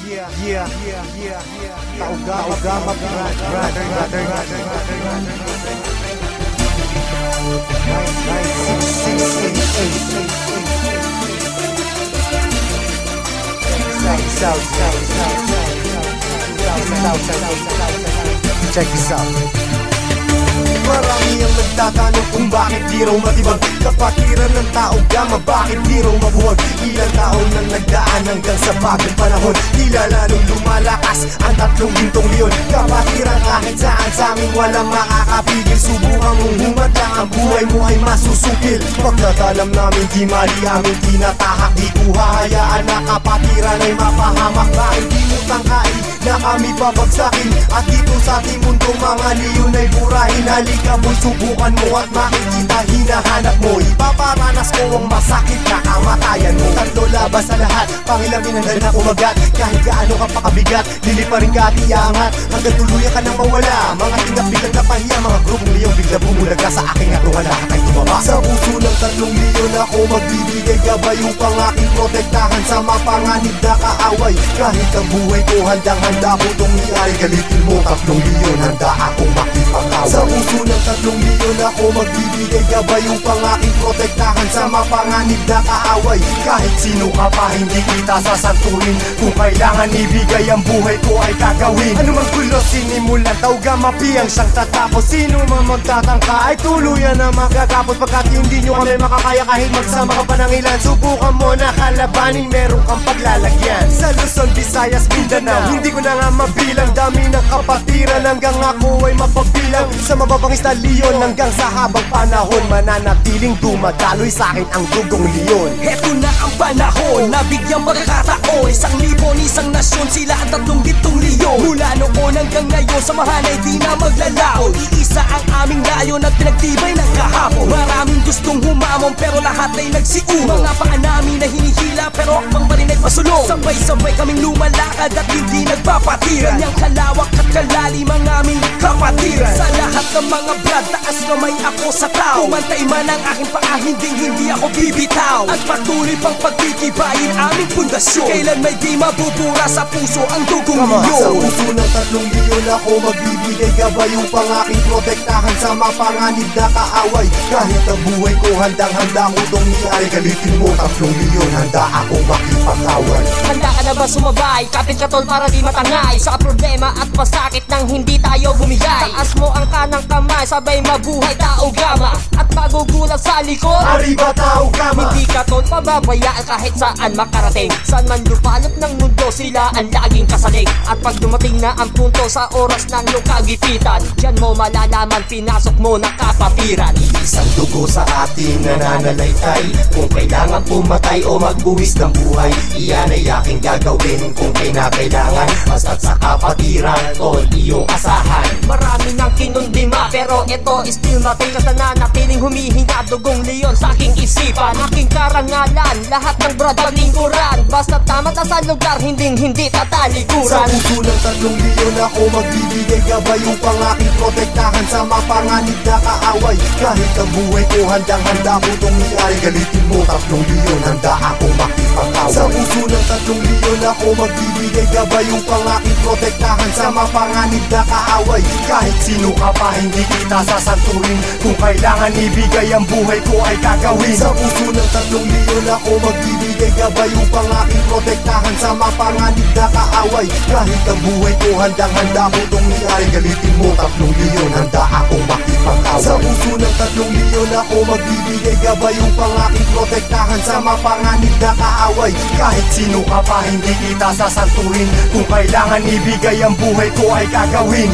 Taugama Check this out. Marami ang nagtatanong kung bakit di raw matibag kapatiran ng tao gama, bakit di raw mabuwag. Ilang taon nang nagdaan hanggang sa bagong panahon, tila lalong lumalakas ang tatlong gintong leon. Kapatiran kahit saan sa amin walang makakapigil. Subukan mong humadlang, ang buhay mo ay masusukil. Pagtatalam namin di mali amin tinatahak, di ko hahayaan na kapatiran ay mapahamak. Bakit di mo tangkain na kami babagsakin, at dito sa ating mundo mga leon ay burahin. Halika boy, subukan mo at makikita hinahanap mo. Ipaparanas ko ang masakit na kamatayan mo. Tatlo labas sa lahat, pangilamin hanggang na umagat. Kahit gaano ka pakabigat, liliparin ka at iangat hanggang tuluyan ka nang mawala. Mga tingap biglang napahiya, mga grupong leon bigla bumulaga sa aking atungan. Lahat ay tumaba. Sa puso ng tatlong leon ako magbibigay gabay upang aking protektahan sa mapanganib na kaaway. Kahit ang buhay ko handang-handa ko itong iay. Galitin mo tatlong leon, handa akong makipag-away. Sa puso ng tatlong leon ako magbibigay gabay upang aking protektahan sa mapanganib na kaaway. Kahit sino ka pa hindi kita sasanturin, kung kailangan ibigay ang buhay ko ay gagawin. Ano mang gulo sinimulan, taugama piyang siyang tatapos. Sino man magtatangka ay tuluyan na magkatapos. Pagkat hindi nyo kami makakaya kahit magsama ka pa ng ilan, subukan mo na kalabanin, meron kang paglalagyan. Sa Luzon, Visayas, Mindanao, hindi ko na nga mabilang. Dami ng kapatiran hanggang ako ay mapagbilang. Sa mababangis na leon hanggang sa habang panahon, mananatiling dumadaloy sa akin ang dugong leon. Heto na ang panahon, nabigyang magkakataon. 1,000 isang nasyon, sila ang tatlong gintong leon. Mula noon hanggang ngayon, samahan ay di na maglalaon. Iisa ang aming layon at pinagtibay ng kahapon. Maraming gustong humamon pero lahat ay nagsiuro. Mga paa namin na hinihila pero akbang pa rin ay pasulong. Sabay-sabay kaming lumalakad at hindi nagpapatiran. Ganyang kalawak at kalalim ang aming kapatiran. Sa lahat ng mga brad, taas kamay ako sa tao. Kumantay man ang aking paa, hindi ako bibitaw. At patuloy pang pagtitibayin aming pundasyon. Kailan may di mabubura sa puso ang dugong leon. Sa puso ng tatlong leon ako magbibigay gabay upang aking protektahan sa mapanganib na kaaway. Kahit ang buhay ko handang-handa ko itong iay. Galitin mo tatlong leon, handa akong makipag-away. Handa ka na ba sumabay? Kapit ka tol para di matangay sa problema at pasakit nang hindi tayo bumigay. Taas mo ang kanang kamay, sabay mabuhay taugama. At magugulat sa likod, Arriba taugama. hindi ka tol pababayaan kahit saan makarating. Saan man lupalop ng mundo, sila ang laging kasalig. At pag dumating na ang punto sa oras ng iyong kagipitan, diyan mo malalaman, pinasok mo na kapatiran. Isang dugo sa ating nananalaytay, kung kailangan pumatay o magbuwis ng buhay, iyan ay aking gagawin kung kinakailangan. Basta't sa kapatiran, tol, iyong asahan. Marami nang kinundima pero ito still nothing. Kasi nanatiling humihinga dugong leon sa aking isipan. Aking karangalan, lahat ng brad palingkuran. Basta tama ta sa lugar, hindi tatalikuran. Sa puso ng tatlong leon ako magbibigay gabay upang aking protektahan sa mapanganib na kaaway. Kahit ang buhay ko handang-handa ko itong iay. Galitin mo tatlong leon, handa akong makipag-away. Sa puso ng tatlong leon ako magbibigay gabay upang aking protektahan sa mapanganib na kaaway. Kahit sino ka pa hindi kita sasanturin, kung kailangan ibigay ang buhay ko ay gagawin. Sa puso ng tatlong leon ako magbibigay gabay upang aking protektahan sa mapanganib na kaaway. Kahit ang buhay ko handang-handa ko itong iay. Galitin mo tatlong leon, handa akong makipag-away. Sa puso ng tatlong leon ako magbibigay gabay upang aking protektahan sa mapanganib na kaaway. Kahit sino ka pa hindi kita sasanturin, kung kailangan ibigay ang buhay ko ay gagawin.